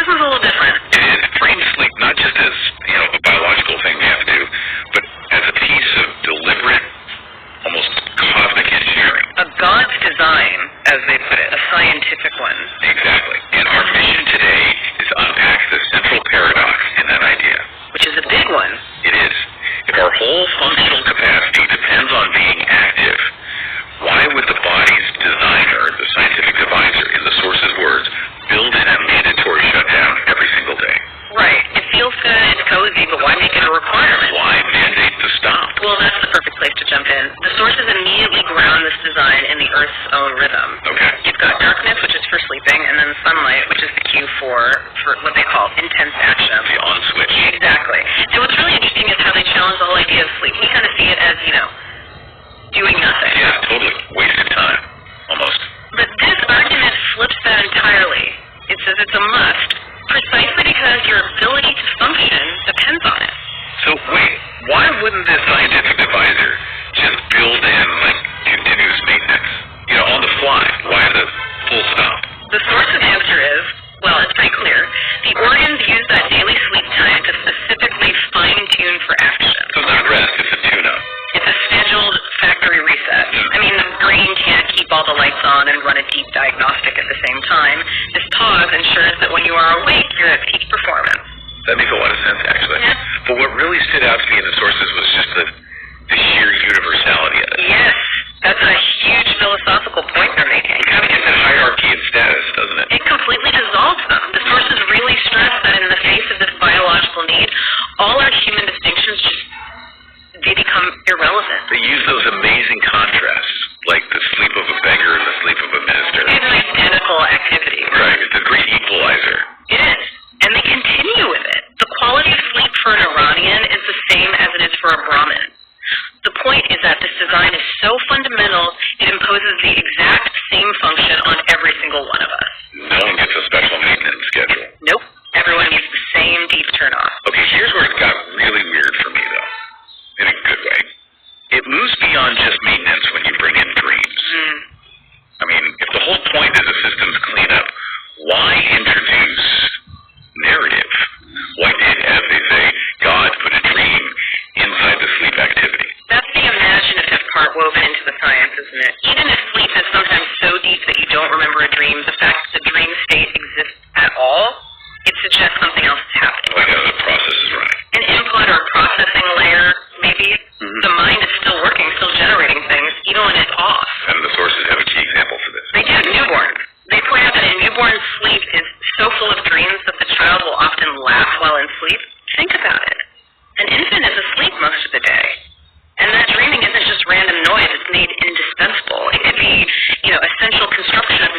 this is a little different. It is. Dream sleep, not just as a biological thing we have to do, but as a piece of deliberate, almost cosmic engineering. A God's design, as they put it, a scientific one. Exactly. And our mission today is to unpack the central paradox in that idea. Which is a big one. It is. If our whole functional capacity depends on being active, why would the body's designer, the scientific advisor, in the source's words, build in a mandatory shutdown every single day? Right. It feels good, it's cozy, but why make it a requirement? Why mandate to stop? Well, that's the perfect place to jump in. The sources immediately ground this design in the Earth's own rhythm. Okay. You've got darkness, which is for sleeping, and then sunlight, which is the cue for what they call intense action. The on switch. Exactly. And what's really interesting is how they challenge the whole idea of sleep. We kind of see it as, doing nothing. Yeah, totally. Wasted time. Almost. But this argument flips that entirely. It says it's a must, precisely because your ability to function depends on it. So wait, why wouldn't this scientific advisor just build in continuous maintenance? On the fly. Why the full stop? The source's answer is, well, it's pretty clear. The organs use that daily sleep time to specifically fine-tune for action. So it's not rest, it's a tune-up. It's a scheduled factory reset. I mean, the brain can't keep all the lights on and run a deep diagnostic at the same time. This pause ensures that when you are awake, you're at peak performance. That makes a lot of sense, actually. Yeah. But what really stood out to me in the sources was just the sheer universality of it. Yes, that's a huge philosophical point they're making. It kind of gets at hierarchy and status, doesn't it? It completely dissolves them. The sources really stress that in the face of this biological need, all our human distinctions they become irrelevant. They use those amazing contrasts, like the sleep of a beggar and the sleep of a minister. It's an identical activity. Right, it's a great equalizer. It is. And they continue with it. The quality of sleep for an Iranian is the same as it is for a Brahmin. The point is that this design is so fundamental, it imposes the exact same function on every single one of us. No one gets a special maintenance schedule. Nope. Everyone needs the same deep turn-off. Okay, here's where it got really weird for me, though. In a good way. It moves beyond just maintenance when you bring in dreams. I mean, if the whole point is a systems cleanup, why introduce narrative? Why did, as they say, God put a dream inside the sleep activity? That's the imaginative part woven into the science, isn't it? Even if sleep is sometimes so deep that you don't remember a dream, the fact that the dream state exists at all, it suggests something else is happening. Like the process is running. An input or processing layer, maybe. The mind is still working, still generating things, even when it's off. And the sources have a key example for this. They do. Newborns. They point out that a newborn's sleep is so full of dreams that the child will often laugh while in sleep. Think about it. An infant is asleep most of the day. And that dreaming isn't just random noise. It's made indispensable. It could be, essential construction of